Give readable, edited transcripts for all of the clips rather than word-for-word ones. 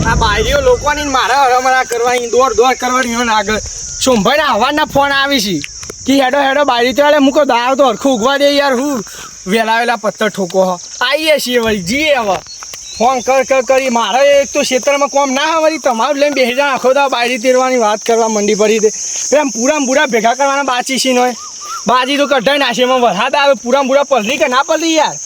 આ બાયરીઓ લોકોની મારા હરમરા કરવાની દોડ કરવાની હોય ને આગળ સોમભાઈ ના હવાના ફોન આવી છે કે હેડો હેડો બાયરી તો હેડે મૂકો દાવ તો હરખું ઉગવા દે યાર હું વેલા પથ્થર ઠોકો આવીએ છીએ વળી જઈએ હવે ફોન કરી મારે એક તો ક્ષેત્રમાં કોમ ના હોય વળી તમારું લઈને બેસી જા આખો દા બાયરી તેરવાની વાત કરવા મંડી પડી દે એમ પૂરા ભેગા કરવાના બાચી છે નોય બાજી તો કઢાઈ નાખે એમાં વરસાદ આવે પૂરા પલરી કે ના પલરી યાર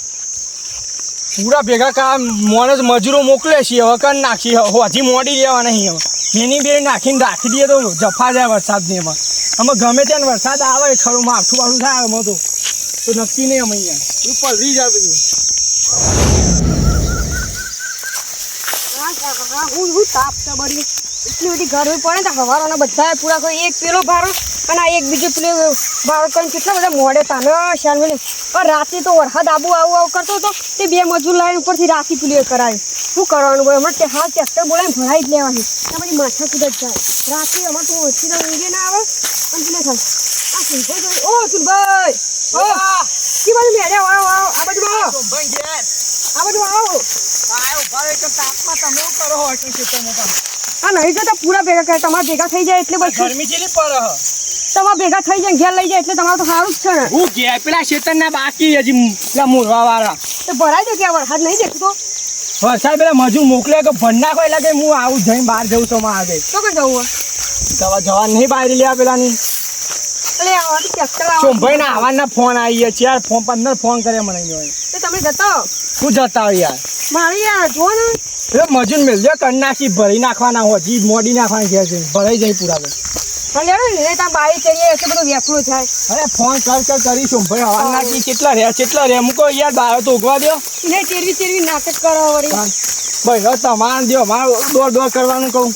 પૂરા ભેગા કામ મોને મજૂરો મોકલે છે હવે કર નાખી હજી મોડી લેવા નહીં હવે એની બે નાખીને રાખી દઈએ તો જફા જાય વરસાદની એમાં અમે ગમે ત્યાં વરસાદ આવે ખરું માથું વાળું થાય એમાં તો નક્કી નહીં અમે અહીંયા પલરી જાય બધું હું તાપ છે બધી એટલી બધી ગરમી પડે ને હવારોના બધા પૂરા કોઈ એક પેલો ભારો અને આ એક બીજો પેલો ભારો કરીને કેટલા બધા મોડે તાને શાલવીને પણ રાતે તો વરસાદ આવું કરતો હતો તે બે મજૂર લાઈન ઉપરથી રાતે પેલી કરાવી શું કરવાનું ભાઈ હમણાં હાલ ટ્રેક્ટર બોલાવીને ભરાઈ જ લેવાની ત્યાં બધી માથા કૂદ જ જાય રાતે અમારે તો ઓછી ઊંઘે ના આવે અને પેલે થાય આ સુનભાઈ ઓ સુનભાઈ ઓ કી બાજુ મેળે આવો આ બાજુ આવો આ બાજુ આવો હા નહીં જતા પૂરા ભેગા કરે તમારે ભેગા થઈ જાય એટલે બસ ગરમી ચેલી પડે તમારે ભેગા થઈ જાય ઘેર લઈ જાય એટલે તમારે તો સારું જ છે ને હું ઘેર પેલા ખેતરના બાકી હજી પેલા મોરવા વાળા તો ભરાઈ દો કે વરસાદ નહીં દેખતો વરસાદ પેલા મજૂર મોકલે કે ભર નાખો એટલે કે હું આવું જઈને બહાર જઉં તો મારે તો કઈ જવું દવા જવા નહીં બહાર લેવા પેલાની એટલે આવા ટ્રેક્ટર આવો સોમભાઈ ના આવવાના ફોન આવી ગયા 15 ફોન કરે મને તો તમે જતા તું જતા હોય યાર મારી યાર જો ને એટલે મજૂર મેળજો કરી નાખી ભરી નાખવાના હોય જી મોડી નાખવાની ઘેર છે ભરાઈ જાય પૂરા લેડો ને ત્યાં બારી ચડીએ એટલે બધું વેફરું થાય અરે ફોન કરી સોમભાઈ હવા નાખી કેટલા રે મૂકો યાર બાર તો ઉગવા દો ને ચેરવી નાટક કરો વળી ભાઈ તમારે દો અમારે દોડ કરવાનું કહું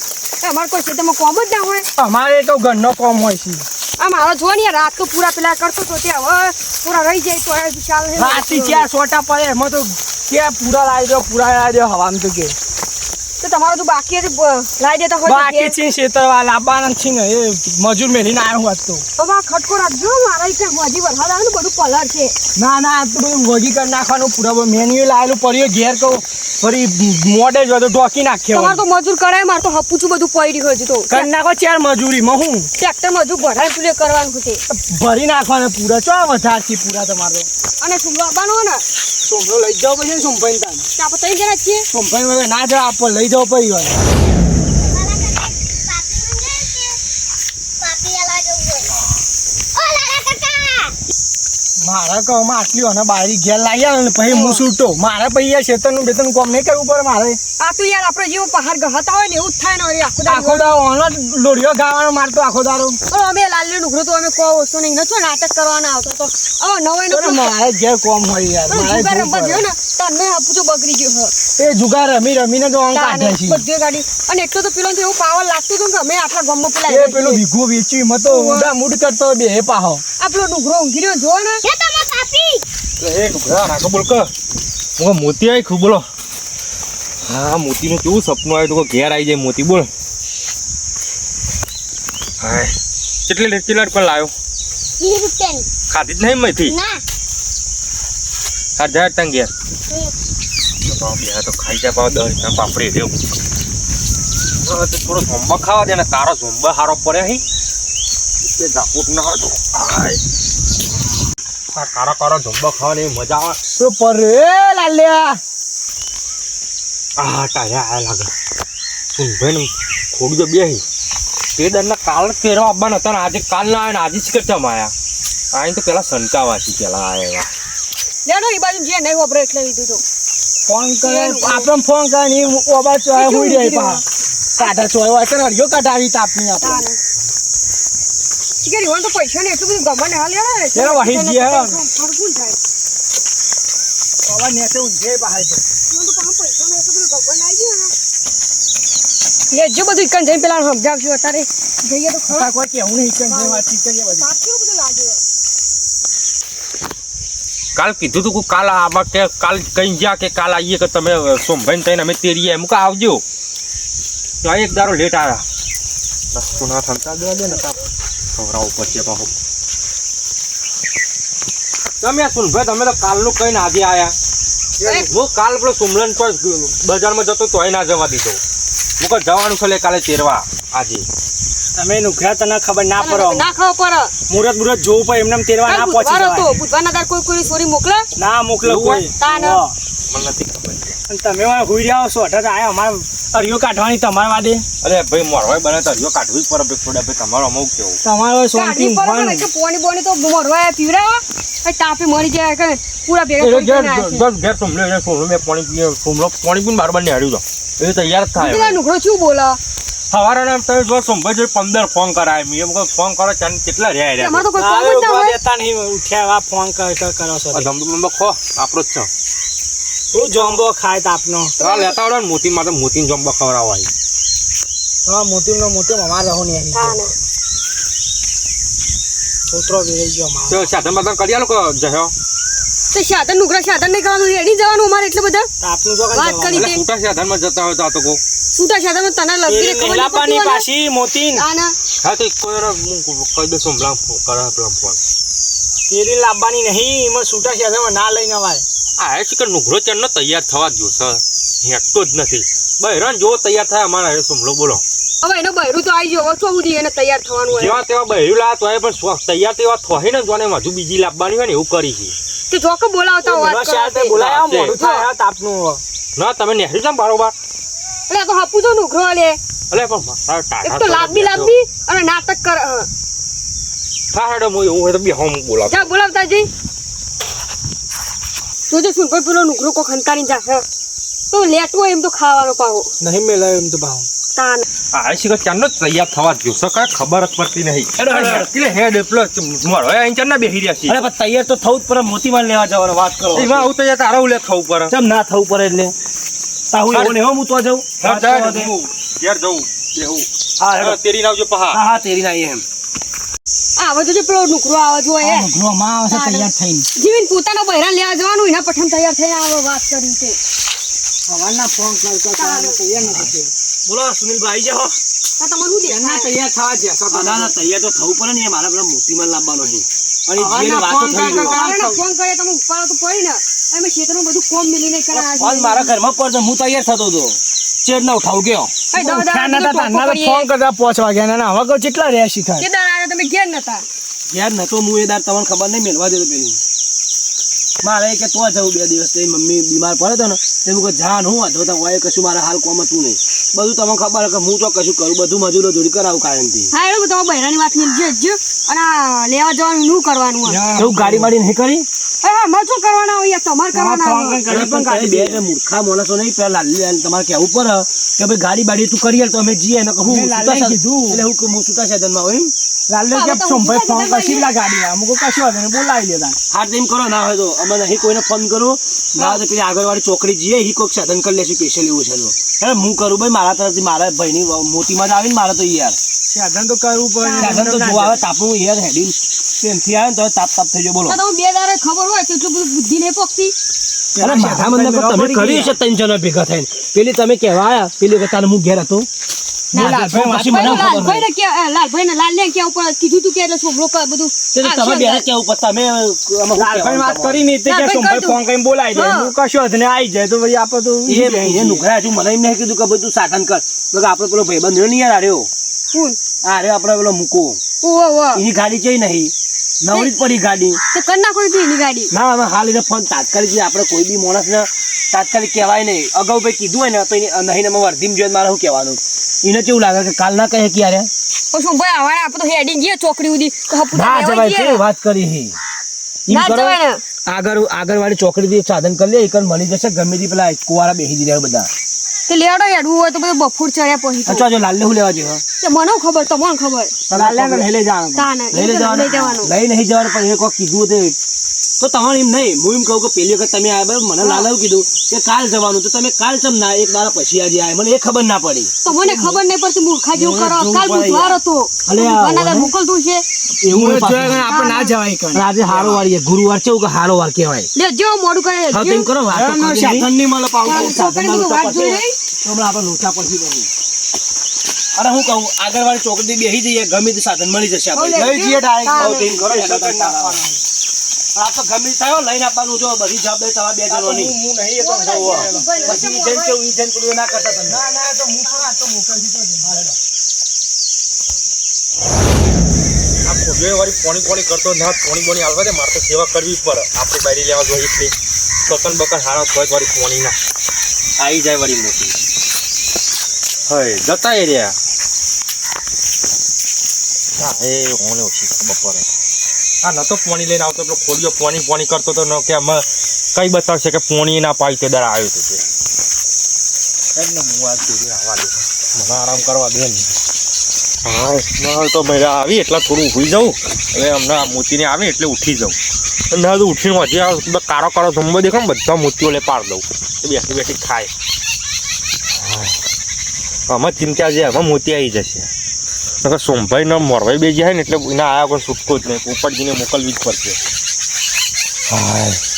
અમારે કોઈ ખેતરમાં કોમ જ ના હોય અમારે તો ઘરનો કોમ હોય છે આ મારો જો ને રાત તો પૂરા પેલા કરતો તો તે હવે પૂરા રહી જાય તો ચાલ રાતી 4 સોટા પડે એમાં તો ક્યાં પૂરા લાવી દો હવામાં તો કે તો તમારું તો બાકી લાવી દેતા હોય બાકી છે ખેતરવા લાવવાના છે ને એ મજૂર મેળીને આવ્યો હોત તો હવે આ ખટકો રાખજો મારા હજી વરસાદ આવે ને બધું પલર છે ના તો બધું વગી કરી નાખવાનું પૂરા મેન્યુ લાવેલું પડ્યું ઘેર કહું ફરી મોડે જ તો ઢોકી નાખ્યો તમારે તો મજૂર કરાય મારે તો હપુચું બધું પડી હોય તો કરી નાખો 4 મજૂરીમાં હું ટ્રેક્ટર મજૂર ભરાય પેલે કરવાનું છે ભરી નાખવાના પૂરા ચો વધારથી પૂરા તમારો અને સુમલો આવવાનો ને સોમલો લઈ જાવ પછી સોમભાઈ તાન આપણે ત્રણ જણા છીએ સોમભાઈ વગર ના જાવ આપણે લઈ જાવ પડી હોય મારા કહમાં આટલી અને બારી ઘેર લાવી આવે ને પછી હું છૂટો મારે પછી યાર ખેતરનું બેતરનું કામ નહીં કરવું પડે મારે આ તો યાર આપણે જેવું પહાડ ગહતા હોય ને એવું જ થાય ને આખો દાડો ઓનો લોડિયો ગાવાનો મારતો આખો દાડો અમે લાલ્યો નુકરો તો અમે કોઈ વસ્તુ નહીં નતો નાટક કરવાના આવતો તો હવે નવાઈ નો મારે ઘેર કોમ હોય યાર જુગાર રમવા ગયો ને તને હપુચો બગડી ગયો એ જુગાર રમીને તો આમ કાઢે છે બધી ગાડી અને એટલો તો પેલો એવું પાવર લાગતું હતું કે અમે આપણા ગામમાં પેલા એ પેલો વિઘો વેચી મતો ઉડા મૂડ કરતો બે પાહો આ પેલો નુકરો ઊંઘી રહ્યો જો ને એક રાખો બોલ કે મોતી આવી ખૂબ બોલો હા મોતીનું કેવું સપનું આવ્યું તો ઘેર આવી જાય મોતી બોલ હા કેટલી લટકો લાવ્યો 20 રૂપિયાની ખાધી જ નહીં મેથી ના હા જાય તંગ ઘેર બે તો ખાઈ જાય પાવ 10 પાપડી દેવું થોડો ઝોંબા ખાવા દે ને તારો ઝોંબા સારો પડે હી તે ઝાપુટ ના હતો કારા ઝોંબા ખાવાની મજા આવે તો પર લાલ્યા ટાયા આ લાગે ભાઈ ખોડી તો બેહી તે દરના કાલ ફેરવા આવવાના હતા ને આજે કાલ ના આવે ને આજે જ કરતા માયા આઈ તો પેલા સંકાવાથી પેલા આવ્યા લેડો એ બાજુ જે નહીં વાપરે એટલે લીધું તો ફોન કરે આપણે ફોન કરે ને ઓબા ચોય હુઈ રહી પા કાઢા ચોય હોય કે અડિયો કાઢાવી તાપની આપણે ચીકરી વન તો પૈસા ને એટલું બધું ગમન હાલ યાર ચલો વાહી જી હે ફરકું થાય ઓબા નેતે ઉંજે પાહે છે તો પાછો પૈસા ને એટલું બધું ગમન આવી ગયું ને એ જો બધું ઇકન જઈને પેલા સમજાવશું અત્યારે જઈએ તો ખરા કોઈ કેવું નહીં ઇકન જે વાત કરીએ બધી સાત કેવું બધું લાગ્યું કાલ કીધું તું કાલ આવા કે કાલ કઈ ગયા કે કાલ આવીએ કે તમે સોમભાઈ થઈને અમે તેરીએ એમ કે આવજો તો એક દારો લેટ આવ્યા નાસ્તો ના થતા દે ને ખવરાવ પછી પાછો તમે સોમભાઈ તમે તો કાલનું કઈ ને આજે આયા હું કાલ પેલો સોમલન પર બજારમાં જતો તોય ના જવા દીધો હું કહું જવાનું છે લે કાલે તેરવા આજે. તમે નુખરા તને ખબર ના પડો ના ખાવ પર મુરત મુરત જોવું પડે એમને તેરવા ના પહોંચી બુધવાર હતો જવાય. બુધવારના દાડ કોઈ સોરી મોકલે ના મોકલો એવું કોઈ. તાન. હોવ. મને નથી ખબર. અને તમે હવે હુઈ રહ્યા છો અઢાર આયા અમારે અરિયો કાઢવાની તમારા વાદે અરે ભાઈ મોરવાય બને તો હરિયો કાઢવી જ પડે થોડા ભાઈ તમારો અમુક કેવું. તમારો શાંતિ કાઢી પર પણ કે પોણી બોણી તો મોરવા પીવડાવો એ તાપે મરી જાય કે પૂરા ભેગા થઈ જાય છે. ઘેર સુમલે સોમલો મેં પાણી પીએ સોમલો પાણી પીને બાર બાર ને હાર્યું તો એ તૈયાર જ પેલા થાય. નુકરો શું બોલા સવારે તમે જો સોમભાઈ જોઈ 15 ફોન કરાય મેં એમ કહું ફોન કરો ચાલ કેટલા રહ્યા અમારે તો કોઈ ના, કામ જ ના ઉભા હોય દેતા નહીં ઉઠ્યા આ ફોન કરો છો તે. ધમધમ ખો આપણો જ છે. શું જોંબો ખાય તાપનો હા લેતા આવડે ને મોતી માં તો મોતી જમ્બા ખવડાવાય. હા મોતી મોતી અમારે રહો નહીં તાન. છોતરો વેરાઈ ગયો અમારો. તો સાધન બાધન કરી આલો કે જહ્યો તો સાધન નુકરા સાધન નહીં કરવાનું રેડી જવાનું અમારે એટલે બધા તાપનું જો વાત કરી એટલે તે છૂટા સાધનમાં જતા હોય તો આ તો કહું. છૂટા સાધન તને લગી ખબર નહીં લાપાની પડતી પાછી મોતી આના હા તો કોઈ વાર હું કહી દઉં સોમલા કરે પેલા ફોન. તેરી લાવવાની નહીં એમાં છૂટા સાધનમાં ના લઈને અવાય. આ ચિકન નુગરો ચેનનો તૈયાર થવા જ જોશે હેઠતો જ નથી. બહેરાન જો તૈયાર થાય અમારા હવે સોમલો બોલો. હવે એનો બહેરું તો આવી ગયો તો સુધી એને તૈયાર થવાનું હોય જેવા તેવા બહેરું લાવે તો પણ તૈયાર તેવા થોહી ને જોને હજુ બીજી લાવવાની હોય ને એવું કરી છે. તો જોકો બોલાવતા વાત બોલવા કરે શાતે છે. બોલાયા છે. મોઢું થાય તાપનું. ના તમે નેહરી જામ બારોબાર. એટલે આ તો હપુ તો નુકરો લે અલે પણ મારા ટાટા એક તો લાંબી અને નાટક કર હા હેડો હું એવું હોય તો બે હોમ બોલાવ. જા બોલાવતા જઈ જોજો શું કોઈ પેલો નુકરો કો ખંકારી જા તો લેટવો એમ તો ખાવાનો પાવો નહીં મેલાય એમ તો ભાવ. તાન આ શિકર ચાંદનો તૈયાર થવા જ જોશે કાંઈ ખબર જ પડતી નહીં. એટલે હેડ પ્લસ મારો અહીં ચાંદના બેહી રહ્યા છે. અરે પણ તૈયાર તો થવું જ પડે મોતીમાં લેવા જવાનો વાત કરો એમાં આવું તૈયાર તારા ઉલે થવું પડે. કેમ ના થવું પડે એટલે તાહુ એવો ને એવો હું તો જાઉં હા હેડ હું ઘેર જવું બેહું. હા હેડો. તેરી નાવજો પહા. હા હા તેરી ના એમ આવે તો પેલો નુકરો આવે જો એ ગૃહમાં આવશે તૈયાર થઈને. જીવીન પોતાનો બહેરા લેવા જવાનું એના પઠન તૈયાર થઈ આવે વાત કરી તે સવારના ફોન કરતો તૈયાર નથી. બોલો સુનિલભાઈ જાઓ આ તમારું શું દેખાય? તૈયાર થવા જશો ના ના તૈયાર તો થવું પડે ને એ મારા પેલા મોતીમાં લાવવાનો અહીં અને જેને હવાના વાતો ફોન થઈ ગયો તારે ફોન કરે તમે ઉપાડો તો પડી ને અમે ખેતરનું બધું કોમ મિલીને કરે ફોન મારા ઘરમાં પડતો હું તૈયાર થતો હતો ચેડ ના ઉઠાવ ગયો ફોન કરતા 5 વાગ્યા ના હવે કહું કેટલા રહ્યા શીખાય. કે દાડા તમે ઘેર નતા યાર નતો હું એ દાર તમને ખબર નહીં મેળવા દેતો પેલી મારે કે તો જવું 2 દિવસ થઈ મમ્મી બીમાર પડે તો ને તે હું કહું જાન હું વાંધો તો હોય કશું મારા હાલ કોમ હતું નહીં બધું તમને ખબર કે હું તો કશું કરું બધું મજૂરો જોડી કરાવું કાયમથી હા એવું તમે બહેરાની વાત મિલજો અને આ લેવા જવાનું નું કરવાનું હોય એવું ગાડી વાડી નહીં કરી હા અમારે શું કરવાના હોય તમારે કરવાના હોય અરે પણ તારી બે એટલે મૂર્ખા માણસો નહીં પેલા લાલી તમારે કહેવું પડે કે ભાઈ ગાડી બાડી તું કરી આલ તો અમે જઈએ ને કહું મેં લાલને કીધું. એટલે હું છૂટા સાધનમાં હોય એમ લાલ કે સોમભાઈ ફોન કરશી પેલા ગાડી અમુક કશું વાંધો નહીં બોલાવી લેતા. હાથ એમ કરો ના હોય તો અમે નહીં કોઈને ફોન કરો ના હોય તો પેલી આગળવાળી ચોકડી જઈએ એ કોઈક સાધન કરી લેશું સ્પેશિયલ એવું છે તો અરે હું કરું ભાઈ મારા તરફથી મારા ભાઈની મોતીમાં જ આવીને મારે તો યાર સાધન તો કરવું પડે. સાધન તો જોવા આવે તાપનું યાર હેડી ટ્રેનથી આવે ને તો તાપ તાપ થઈ જાય બોલો તો તમે બે દાડે ખબર હોય તો એટલું બધું બુદ્ધિ નહીં પોકતી અરે માથા મને કહો, તમે કર્યું છે 3 જણા ભેગા થઈને પેલી તમે કહેવા આયા પેલી કે તારે હું ઘેર હતો પછી મને ખબર લાલભાઈ ને કે લાલભાઈ ને લાલ ને કે ઉપર કીધું તું કે એટલે છોકરો બધું તમે બે કેવું પણ તમે લાલભાઈ વાત કરી નહીં તે કે લાલભાઈ સોમભાઈ કરતું. ફોન કરીને બોલાવી દે. હા. હું કશું વાંધો નહીં આવી જાય તો પછી આપણે તો એ નુકરા હજુ મને એમ નહીં કીધું કે બધું સાધન કર તો કે આપણે પેલો ભાઈબંધ રહ્યો ને યાર આર્યો કોણ આપણે પેલો મૂકો ઓહો એની ગાડી જઈ નહીં નવરી જ પડી ગાડી તો કર નાખો હતી એની ગાડી ના હવે હાલ એને ફોન તાત્કાલિક જે આપણે કોઈ બી માણસને તાત્કાલિક કહેવાય નહીં અગાઉ ભાઈ કીધું હોય ને તો એને નહીં ને વર્ધીમ જોઈને મારે શું કહેવાનું એને કેવું લાગે કે કાલ ના કહે કે યાર ઓ શું ભાઈ આવા આપણે તો હેડી જઈએ ચોકડી ઉધી તો હપુ ના જવાય કેવી વાત કરી હી એમ ના કરો જવાય ને આગળ વાળી ચોકડી સાધન કરી લે એક મળી જશે ગમે તે પેલા કુવારા બેસી રહ્યા બધા તે લેડો હેડવું હોય તો બધું બફોર ચડ્યા પછી અચ્છા જો લાલ હું લેવા જેવા તો મને ખબર તમને ખબર લાલ્યાને લઈ જવાનું. તાને લઈ લઈ જવાનું લઈ નહીં જવાનું પણ એ કોક કીધું તે તો તમારે એમ નહીં હું એમ કહું કે પેલી વખત તમે આવ્યા મને લાલાવું કીધું કે કાલ જવાનું તો તમે કાલ ચમ ના એક દાડા પછી આજે આવ્યા મને એ ખબર ના પડી તો મને ખબર નહીં પડતી મૂર્ખા જેવું કરો જોવું કાલ પડે બુધવાર હતો અલે આ બુધવારના દાડે મોકલતું છે એવું હું પાછું. જોયા વગર આપણે ના જવાય કણ. અને આજે હારો વાળી ગુરુવાર કેવું કે હારો વાર કહેવાય લે જો મોડું કરે હા તો એમ કરો વાત તો એમનો કરી સાધન નહીં મળે પાછું. નહીં. સાધનમાં છોકરીનું લોચા વાત જોઈ પડશે. રહી? તો હમણાં આપણે લોચા પડશે નહીં. અરે હું કહું આગળ વાળી ચોકડી બેસી જઈએ ગમે તે સાધન મળી જશે આપણે હવે લઈ જઈએ direct. તાને. તો એમ કરો હેડો તાર તારા. આ તો ગમે થયો લઈને આપવાનું જો બધી જવાબદારી તમારા બે જણોની હું નહીં એ તો પછી ઈ જઈને કેવું ઈ જઈને પેલું ના કરતા તમે ના ના એ તો હું છું, આ તો મોકલજી તો જઈને. આ ખોડીઓ વાળી પોણી કરતો ના પોણી હાલવા દે મારે તો સેવા કરવી પડે આપણે બારી લેવા જોઈએ એટલે સકન બકન હારા થોડી વાળી પોણી ના આવી જાય વાળી મોટી હય જતા એ રહ્યા હા એ ઓને ઓછી બપોરે આ નતો પોણી લઈને આવતો પેલો ખોડીઓ પોણી કરતો તો ન કે અમે કઈ બતાવશે કે પોણી ના પાઈ તે દર આવ્યો તો તે એમને હું વાત કરી આવા દે મને આરામ કરવા દે ને હા તો મહિલા આવી એટલે થોડું ઊભી જાઉં એટલે હમણાં મોતીને આવે એટલે ઉઠી જાઉં ના તો ઉઠીને હજી આ કારો કારો ધંબો દેખો ને બધા મોતીઓ લે પાડ દઉં બેઠી બેઠી ખાય આમાં ચિંતા છે આમાં મોતી આવી જશે નકર સોમભાઈ ને મોરભાઈ બે જાય ને એટલે એના આયા કોઈ છૂટકો જ નહીં પોપટજીને મોકલવી જ પડશે હા